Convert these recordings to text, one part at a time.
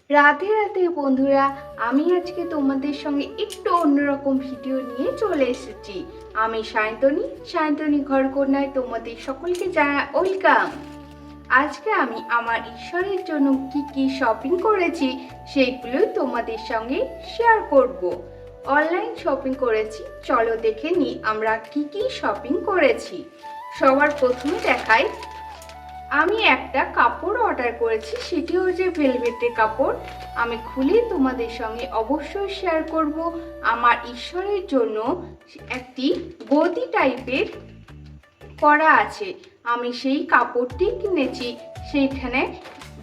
রাধে রাধে বন্ধুরা, আমি আজকে তোমাদের সঙ্গে একটু অন্যরকম ভিডিও নিয়ে চলে এসেছি। আমি সায়ন্তনী ঘরকন্যায় তোমাদের সকলকে জানাই ওয়েলকাম। আজকে আমি আমার ঈশ্বরের জন্য কি কি শপিং করেছি সেইগুলোই তোমাদের সঙ্গে শেয়ার করব। অনলাইন শপিং করেছি, চলো দেখে নিই আমরা কি কি শপিং করেছি। সবার প্রথমে দেখাই, আমি একটা কাপড় অর্ডার করেছি, সেটি হচ্ছে ভেলভেটের কাপড়। আমি খুলে তোমাদের সঙ্গে অবশ্যই শেয়ার করব। আমার ঈশ্বরের জন্য একটি গদি টাইপের করা আছে, আমি সেই কাপড়টি কিনেছি সেইখানে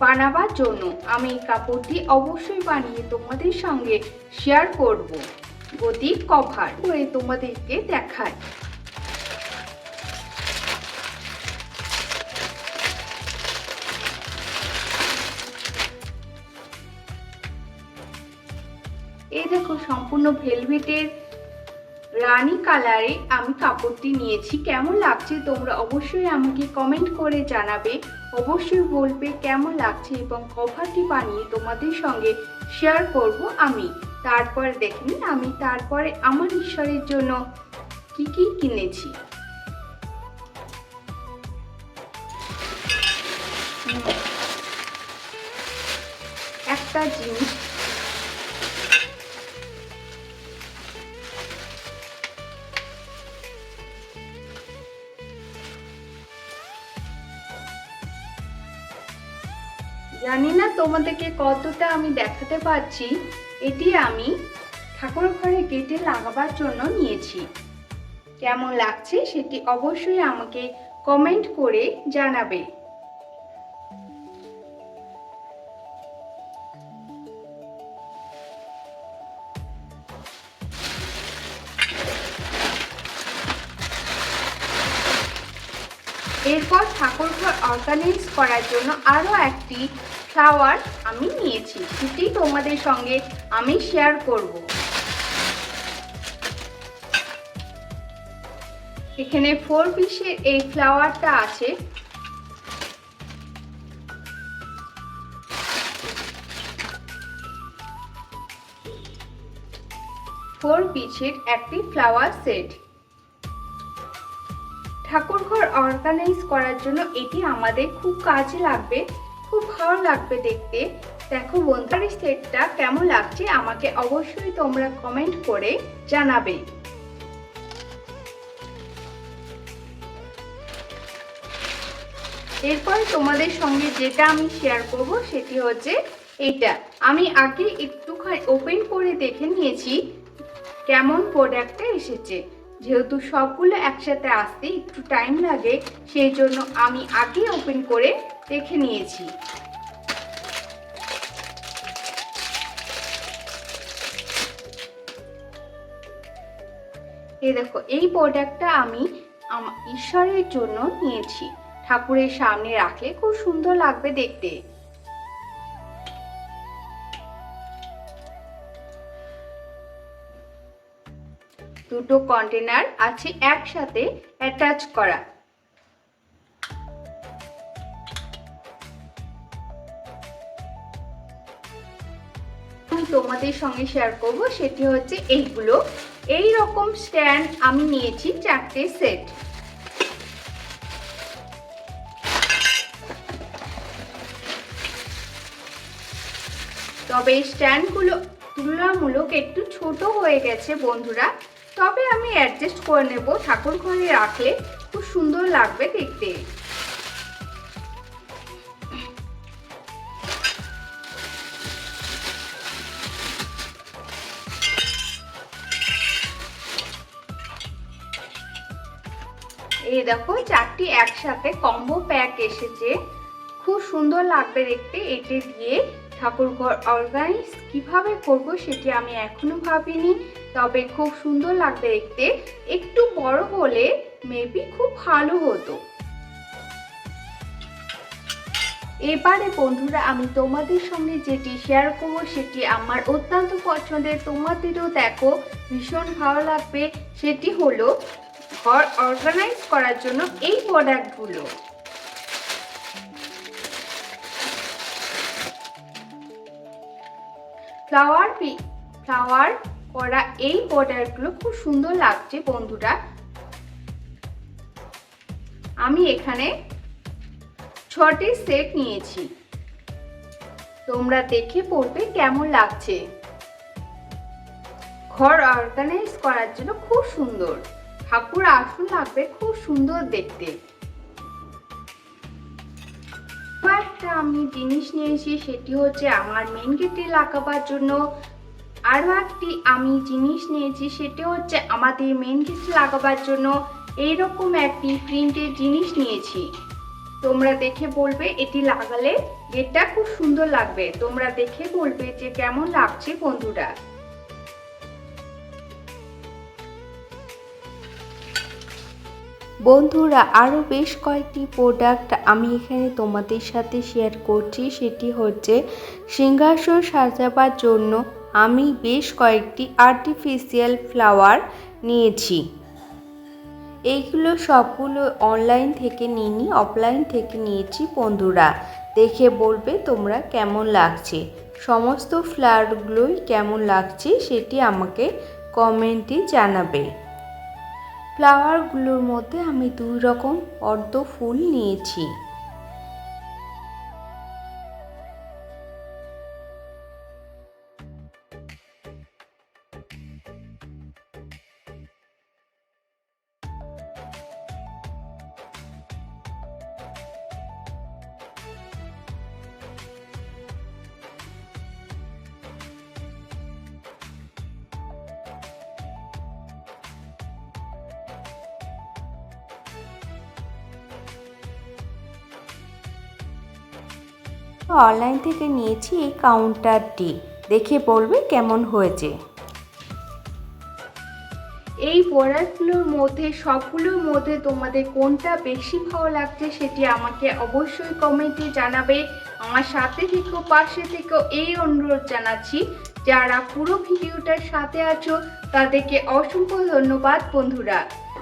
বানাবার জন্য। আমি এই কাপড়টি অবশ্যই বানিয়ে তোমাদের সঙ্গে শেয়ার করব। গদি কভার করে তোমাদেরকে দেখাই। এই দেখো, সম্পূর্ণ ভেলভেটের রানী কালারে আমি কাপড়টি নিয়েছি। কেমন লাগছে তোমরা অবশ্যই আমাকে কমেন্ট করে জানাবে। অবশ্যই বলবে কেমন লাগছে এবং কভারটি বানিয়ে তোমাদের সঙ্গে শেয়ার করব আমি। তারপরে দেখে নিন আমি তারপরে আমার ঈশ্বরের জন্য কি কি কিনেছি। একটা জিনিস, জানি না তোমাদেরকে কতটা আমি দেখাতে পারছি, এটি আমি ঠাকুর ঘরে গেটে লাগাবার জন্য নিয়েছি। কেমন লাগছে সেটি অবশ্যই আমাকে কমেন্ট করে জানাবে। এরপর ঠাকুর ঘর অর্গানাইজ করার জন্য আরও একটি ফ্লাওয়ার আমি নিয়েছি, সেটি তোমাদের সঙ্গে আমি শেয়ার করব। এখানে 4 পিসের এই ফ্লাওয়ারটা আছে। ফোর পিসের একটি ফ্লাওয়ার সেট। ঠাকুর ঘর অর্গানাইজ করার জন্য এটি আমাদের খুব কাজে লাগবে, খুব ভালো লাগবে দেখতে। দেখো বন্ধুরা, এই সেটটা কেমন লাগছে আমাকে অবশ্যই তোমরা কমেন্ট করে জানাবে। এরপর তোমাদের সঙ্গে যেটা আমি শেয়ার করব সেটি হচ্ছে এইটা। আমি আগে একটুখানি ওপেন করে দেখে নিয়েছি কেমন প্রোডাক্টটা এসেছে। যেহেতু সবগুলো একসাথে আসতে একটু টাইম লাগে, সেই জন্য আমি আগে ওপেন করে দেখে নিয়েছি। এই দেখো, এই প্রোডাক্টটা আমি আমার ঈশ্বরের জন্য নিয়েছি। ঠাকুরের সামনে রাখলে খুব সুন্দর লাগবে দেখতে। দুটো কন্টেনার আছে একসাথে অ্যাটাচ করা। আমি তোমাদের সঙ্গে শেয়ার করব সেটি হচ্ছে এইগুলো। এই রকম স্ট্যান্ড আমি নিয়েছি 4টে সেট। তবে এই স্ট্যান্ডগুলো তুলনামূলক একটু ছোট হয়ে গেছে বন্ধুরা, তবে আমি অ্যাডজাস্ট করে নেব। ঠাকুর ঘরে রাখলে খুব সুন্দর লাগবে দেখতে। এই দেখো, 4টি একসাথে কম্বো প্যাক এসেছে, খুব সুন্দর লাগবে দেখতে। এটি দিয়ে ঠাকুর ঘর অর্গানাইজ কিভাবে করব সেটি আমি এখনো ভাবিনি, তবে খুব সুন্দর লাগবে দেখতে। একটু বড় হলে মেবি খুব ভালো হতো। এবারে বন্ধুরা, আমি তোমাদের সঙ্গে যেটি শেয়ার করব সেটি আমার অত্যন্ত পছন্দের, তোমাদেরও দেখো ভীষণ ভালো লাগবে। সেটি হলো ঘর অর্গানাইজ করার জন্য এই প্রোডাক্টগুলো। ফ্লাওয়ার করা এই বর্ডারগুলো খুব সুন্দর লাগছে বন্ধুরা। আমি এখানে 6টি সেট নিয়েছি, তোমরা দেখে বলবে কেমন লাগছে। ঘর অর্গানাইজ করার জন্য খুব সুন্দর, ঠাকুর আসন লাগবে খুব সুন্দর দেখতে। একটা আমি জিনিস নিয়েছি, সেটি হচ্ছে আমার মেন গেটে লাগাবার জন্য। আরও একটি আমি জিনিস নিয়েছি, সেটি হচ্ছে আমাদের মেন গেটে লাগাবার জন্য এইরকম একটি প্রিন্টের জিনিস নিয়েছি। তোমরা দেখে বলবে এটি লাগালে গেটটা খুব সুন্দর লাগবে। তোমরা দেখে বলবে যে কেমন লাগছে বন্ধুরা। বন্ধুরা আরও বেশ কয়েকটি প্রোডাক্ট আমি এখানে তোমাদের সাথে শেয়ার করছি। সেটি হচ্ছে সিংহাসন সাজাবার জন্য আমি বেশ কয়েকটি আর্টিফিশিয়াল ফ্লাওয়ার নিয়েছি। এইগুলো সবগুলো অনলাইন থেকে নিইনি, অফলাইন থেকে নিয়েছি বন্ধুরা। দেখে বলবে তোমরা কেমন লাগছে, সমস্ত ফ্লাওয়ারগুলোই কেমন লাগছে সেটি আমাকে কমেন্টে জানাবে। ফ্লাওয়ারগুলোর মধ্যে আমি 2 রকম পদ্ম ফুল নিয়েছি। অনলাইন থেকে নিয়েছি এই কাউন্টারটি, দেখে বলবে কেমন হয়েছে। এই প্রোডাক্টগুলোর মধ্যে সবগুলোর মধ্যে তোমাদের কোনটা বেশি ভালো লাগছে সেটি আমাকে অবশ্যই কমেন্টে জানাবে। আমার সাথে থেকেও পাশে থেকেও এই অনুরোধ জানাচ্ছি, যারা পুরো ভিডিওটার সাথে আছো তাদেরকে অসংখ্য ধন্যবাদ বন্ধুরা।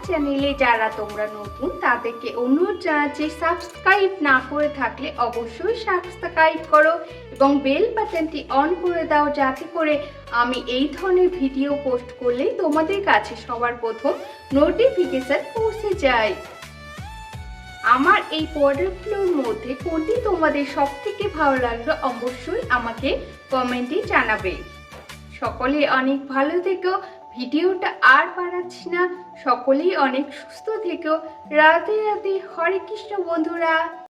চ্যানেলে যারা তোমরা নতুন তাদেরকে অনুরোধ জানাচ্ছি, সাবস্ক্রাইব না করে থাকলে অবশ্যই সাবস্ক্রাইব করো এবং বেল বাটনটি অন করে দাও, যাতে করে আমি এই ধরনের ভিডিও পোস্ট করলেই তোমাদের কাছে সবার প্রথম নোটিফিকেশন পৌঁছে যায়। আমার এই প্রোডাক্টগুলোর মধ্যে কোনটি তোমাদের সব থেকে ভালো লাগলো অবশ্যই আমাকে কমেন্টে জানাবে। সকলে অনেক ভালো থেকো, ভিডিওটা আর বাড়াচ্ছি না, সকলেই অনেক সুস্থ থেকো। রাধে রাধে, হরে কৃষ্ণ বন্ধুরা।